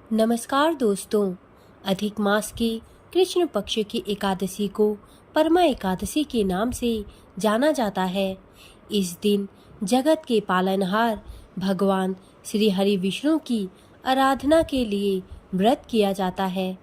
नमस्कार दोस्तों। अधिक मास की कृष्ण पक्ष की एकादशी को परमा एकादशी के नाम से जाना जाता है। इस दिन जगत के पालनहार भगवान श्री हरि विष्णु की आराधना के लिए व्रत किया जाता है।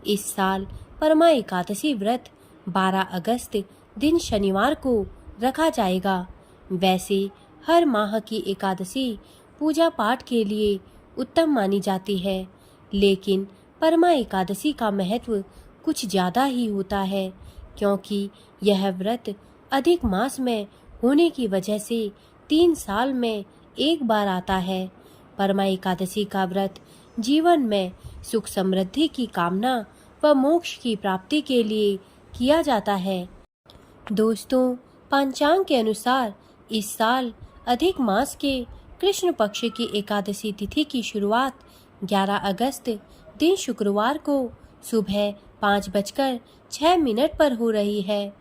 इस साल परमा एकादशी व्रत 12 अगस्त दिन शनिवार को रखा जाएगा। वैसे हर माह की एकादशी पूजा पाठ के लिए उत्तम मानी जाती है, लेकिन परमा एकादशी का महत्व कुछ ज़्यादा ही होता है, क्योंकि यह व्रत अधिक मास में होने की वजह से 3 साल में एक बार आता है। परमा एकादशी का व्रत जीवन में सुख समृद्धि की कामना व मोक्ष की प्राप्ति के लिए किया जाता है। दोस्तों, पंचांग के अनुसार इस साल अधिक मास के कृष्ण पक्ष की एकादशी तिथि की शुरुआत 11 अगस्त दिन शुक्रवार को सुबह 5:06 पर हो रही है।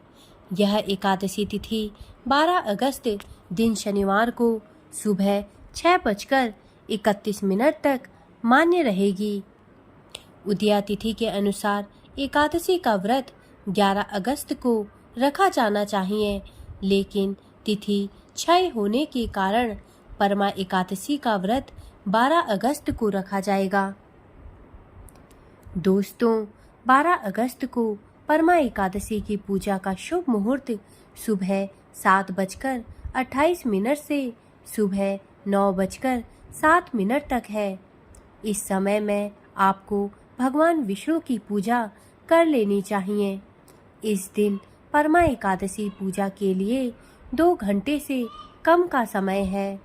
यह एकादशी तिथि 12 अगस्त दिन शनिवार को सुबह 6:31 तक मान्य रहेगी। उदया तिथि के अनुसार एकादशी का व्रत 11 अगस्त को रखा जाना चाहिए, लेकिन तिथि क्षय होने के कारण परमा एकादशी का व्रत 12 अगस्त को रखा जाएगा। दोस्तों, 12 अगस्त को परमा एकादशी की पूजा का शुभ मुहूर्त सुबह 7:28 से सुबह 9:07 तक है। इस समय में आपको भगवान विष्णु की पूजा कर लेनी चाहिए। इस दिन परमा एकादशी पूजा के लिए 2 घंटे से कम का समय है।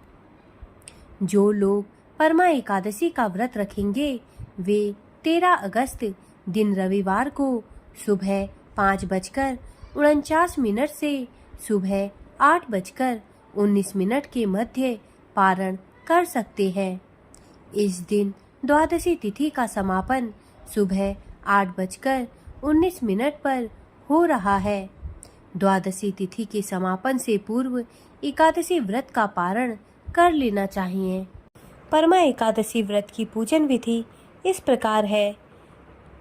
जो लोग परमा एकादशी का व्रत रखेंगे वे 13 अगस्त दिन रविवार को सुबह 5:49 से सुबह 8:19 के मध्य पारण कर सकते हैं। इस दिन द्वादशी तिथि का समापन सुबह 8:19 पर हो रहा है। द्वादशी तिथि के समापन से पूर्व एकादशी व्रत का पारण कर लेना चाहिए। परमा एकादशी व्रत की पूजन विधि इस प्रकार है।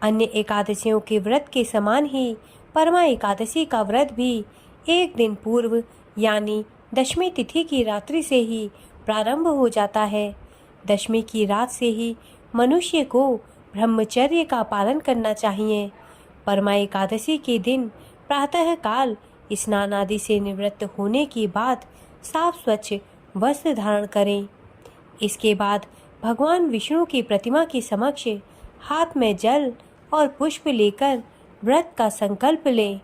अन्य एकादशियों के व्रत के समान ही परमा एकादशी का व्रत भी एक दिन पूर्व यानी दशमी तिथि की रात्रि से ही प्रारंभ हो जाता है। दशमी की रात से ही मनुष्य को ब्रह्मचर्य का पालन करना चाहिए। परमा एकादशी के दिन प्रातः काल स्नान आदि से निवृत्त होने के बाद साफ स्वच्छ वस्त्र धारण करें। इसके बाद भगवान विष्णु की प्रतिमा के समक्ष हाथ में जल और पुष्प लेकर व्रत का संकल्प लें।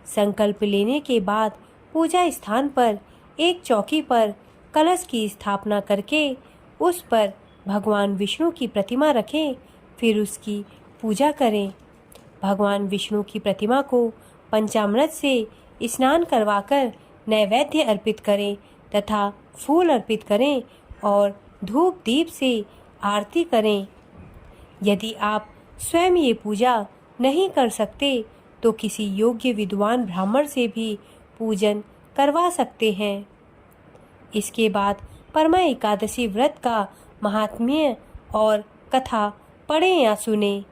संकल्प लेने के बाद पूजा स्थान पर एक चौकी पर कलश की स्थापना करके उस पर भगवान विष्णु की प्रतिमा रखें, फिर उसकी पूजा करें। भगवान विष्णु की प्रतिमा को पंचामृत से स्नान करवाकर नैवेद्य अर्पित करें तथा फूल अर्पित करें और धूप दीप से आरती करें। यदि आप स्वयं ये पूजा नहीं कर सकते तो किसी योग्य विद्वान ब्राह्मण से भी पूजन करवा सकते हैं। इसके बाद परमा एकादशी व्रत का महात्म्य और कथा पढ़ें या सुने।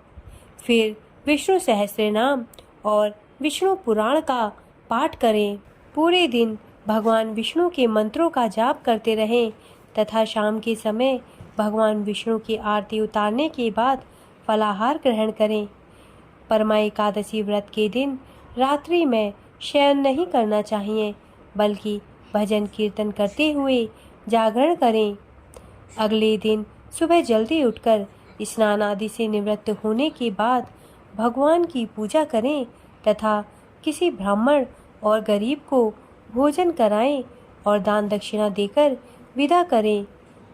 फिर विष्णु सहस्त्रनाम और विष्णु पुराण का पाठ करें। पूरे दिन भगवान विष्णु के मंत्रों का जाप करते रहें तथा शाम के समय भगवान विष्णु की आरती उतारने के बाद फलाहार ग्रहण करें। परमा एकादशी व्रत के दिन रात्रि में शयन नहीं करना चाहिए, बल्कि भजन कीर्तन करते हुए जागरण करें। अगले दिन सुबह जल्दी उठकर स्नान आदि से निवृत्त होने के बाद भगवान की पूजा करें तथा किसी ब्राह्मण और गरीब को भोजन कराएं और दान दक्षिणा देकर विदा करें।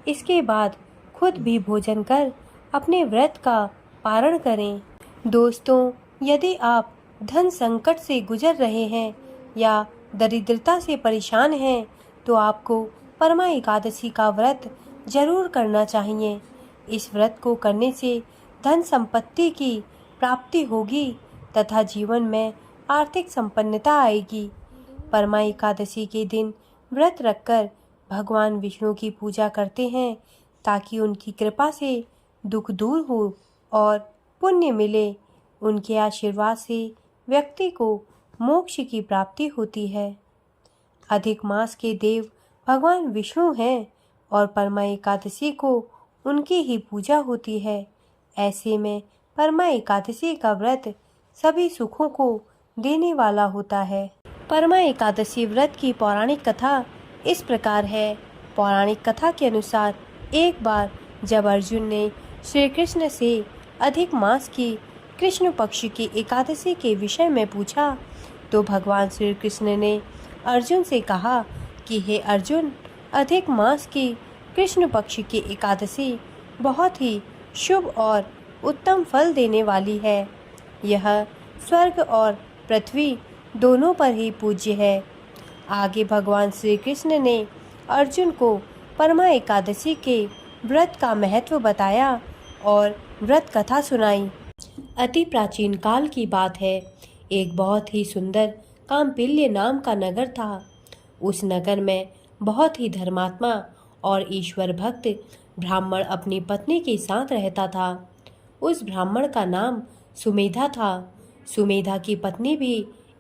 इसके बाद खुद भी भोजन कर अपने व्रत का पारण करें। दोस्तों, यदि आप धन संकट से गुजर रहे हैं या दरिद्रता से परेशान हैं तो आपको परमा एकादशी का व्रत जरूर करना चाहिए। इस व्रत को करने से धन संपत्ति की प्राप्ति होगी तथा जीवन में आर्थिक संपन्नता आएगी। परमा एकादशी के दिन व्रत रखकर भगवान विष्णु की पूजा करते हैं ताकि उनकी कृपा से दुख दूर हो और पुण्य मिले। उनके आशीर्वाद से व्यक्ति को मोक्ष की प्राप्ति होती है। अधिक मास के देव भगवान विष्णु हैं और परमा एकादशी को उनकी ही पूजा होती है। ऐसे में परमा एकादशी का व्रत सभी सुखों को देने वाला होता है। परमा एकादशी व्रत की पौराणिक कथा इस प्रकार है। पौराणिक कथा के अनुसार एक बार जब अर्जुन ने श्री कृष्ण से अधिक मास की कृष्ण पक्ष की एकादशी के विषय में पूछा तो भगवान श्री कृष्ण ने अर्जुन से कहा कि हे अर्जुन, अधिक मास की कृष्ण पक्ष की एकादशी बहुत ही शुभ और उत्तम फल देने वाली है। यह स्वर्ग और पृथ्वी दोनों पर ही पूज्य है। आगे भगवान श्री कृष्ण ने अर्जुन को परमा एकादशी के व्रत का महत्व बताया और व्रत कथा सुनाई। अति प्राचीन काल की बात है। एक बहुत ही सुंदर काम्पिल्य नाम का नगर था। उस नगर में बहुत ही धर्मात्मा और ईश्वर भक्त ब्राह्मण अपनी पत्नी के साथ रहता था। उस ब्राह्मण का नाम सुमेधा था। सुमेधा की पत्नी भी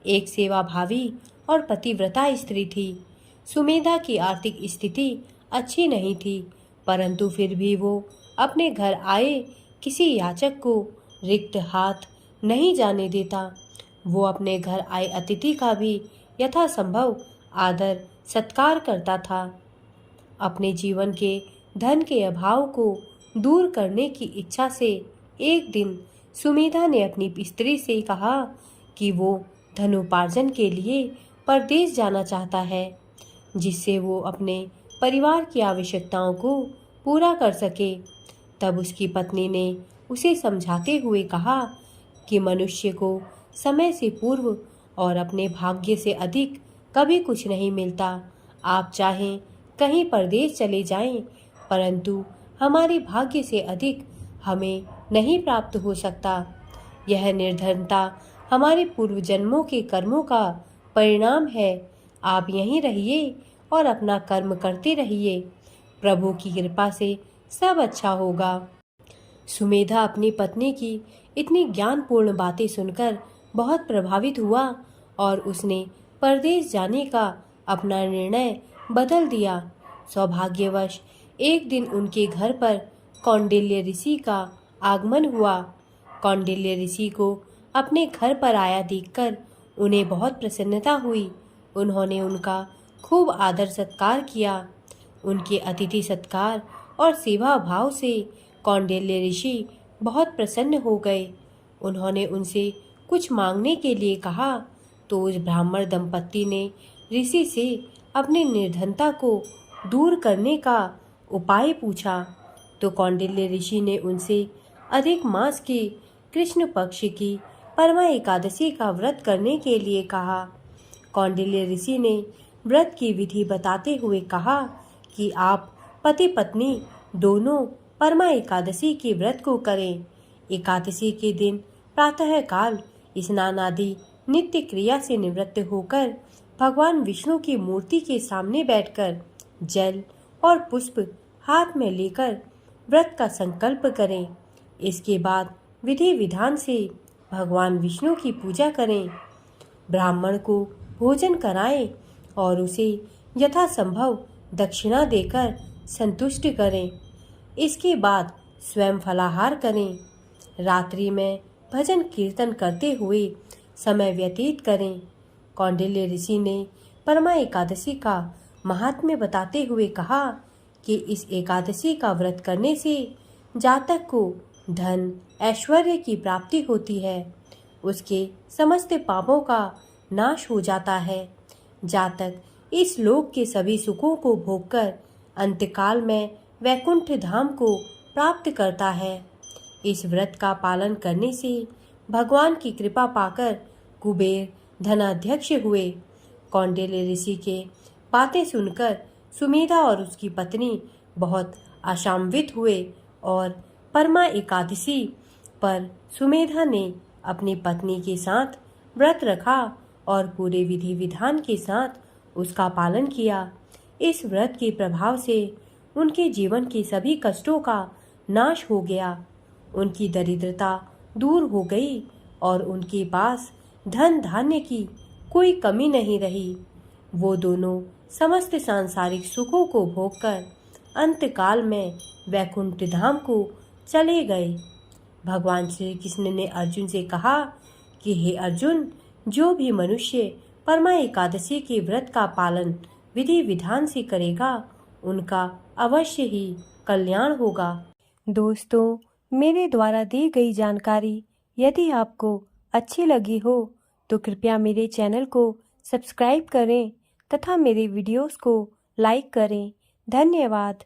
एक सेवाभावी और पतिव्रता स्त्री थी। सुमेधा की आर्थिक स्थिति अच्छी नहीं थी, परंतु फिर भी वो अपने घर आए किसी याचक को रिक्त हाथ नहीं जाने देता। वो अपने घर आए अतिथि का भी यथासंभव आदर सत्कार करता था। अपने जीवन के धन के अभाव को दूर करने की इच्छा से एक दिन सुमेधा ने अपनी स्त्री से कहा कि वो धनोपार्जन के लिए परदेश जाना चाहता है, जिससे वो अपने परिवार की आवश्यकताओं को पूरा कर सके। तब उसकी पत्नी ने उसे समझाते हुए कहा कि मनुष्य को समय से पूर्व और अपने भाग्य से अधिक कभी कुछ नहीं मिलता। आप चाहें कहीं परदेश चले जाएं, परंतु हमारे भाग्य से अधिक हमें नहीं प्राप्त हो सकता। यह निर्धनता हमारे पूर्व जन्मों के कर्मों का परिणाम है। आप यहीं रहिए और अपना कर्म करते रहिए। प्रभु की कृपा से सब अच्छा होगा। सुमेधा अपनी पत्नी की इतनी ज्ञानपूर्ण बातें सुनकर बहुत प्रभावित हुआ और उसने परदेश जाने का अपना निर्णय बदल दिया। सौभाग्यवश एक दिन उनके घर पर कौंडिल्य ऋषि का आगमन हुआ। कौंडिल्य ऋषि को अपने घर पर आया देखकर उन्हें बहुत प्रसन्नता हुई। उन्होंने उनका खूब आदर सत्कार किया। उनके अतिथि सत्कार और सेवा भाव से कौंडिल्य ऋषि बहुत प्रसन्न हो गए। उन्होंने उनसे कुछ मांगने के लिए कहा तो उस ब्राह्मण दंपत्ति ने ऋषि से अपनी निर्धनता को दूर करने का उपाय पूछा। तो कौंडिल्य ऋषि ने उनसे अधिक मास की कृष्ण पक्ष की परमा एकादशी का व्रत करने के लिए कहा। कौंडिल्य ऋषि ने व्रत की विधि बताते हुए कहा कि आप पति पत्नी दोनों परमा एकादशी के व्रत को करें। एकादशी के दिन प्रातः काल स्नान आदि नित्य क्रिया से निवृत्त होकर भगवान विष्णु की मूर्ति के सामने बैठकर जल और पुष्प हाथ में लेकर व्रत का संकल्प करें। इसके बाद विधि विधान से भगवान विष्णु की पूजा करें। ब्राह्मण को भोजन कराएं और उसे यथासंभव दक्षिणा देकर संतुष्ट करें। इसके बाद स्वयं फलाहार करें। रात्रि में भजन कीर्तन करते हुए समय व्यतीत करें। कौंडिल्य ऋषि ने परमा एकादशी का महात्म्य बताते हुए कहा कि इस एकादशी का व्रत करने से जातक को धन ऐश्वर्य की प्राप्ति होती है। उसके समस्त पापों का नाश हो जाता है। जातक इस लोक के सभी सुखों को भोगकर अंतकाल में वैकुंठ धाम को प्राप्त करता है। इस व्रत का पालन करने से भगवान की कृपा पाकर कुबेर धनाध्यक्ष हुए। कौंडिल्य ऋषि के बातें सुनकर सुमेधा और उसकी पत्नी बहुत आशान्वित हुए और परमा एकादशी पर सुमेधा ने अपनी पत्नी के साथ व्रत रखा और पूरे विधि विधान के साथ उसका पालन किया। इस व्रत के प्रभाव से उनके जीवन के सभी कष्टों का नाश हो गया। उनकी दरिद्रता दूर हो गई और उनके पास धन धान्य की कोई कमी नहीं रही। वो दोनों समस्त सांसारिक सुखों को भोगकर अंतकाल में वैकुंठ धाम को चले गए। भगवान श्री कृष्ण ने अर्जुन से कहा कि हे अर्जुन, जो भी मनुष्य परमा एकादशी के व्रत का पालन विधि विधान से करेगा, उनका अवश्य ही कल्याण होगा। दोस्तों, मेरे द्वारा दी गई जानकारी यदि आपको अच्छी लगी हो तो कृपया मेरे चैनल को सब्सक्राइब करें तथा मेरे वीडियोस को लाइक करें। धन्यवाद।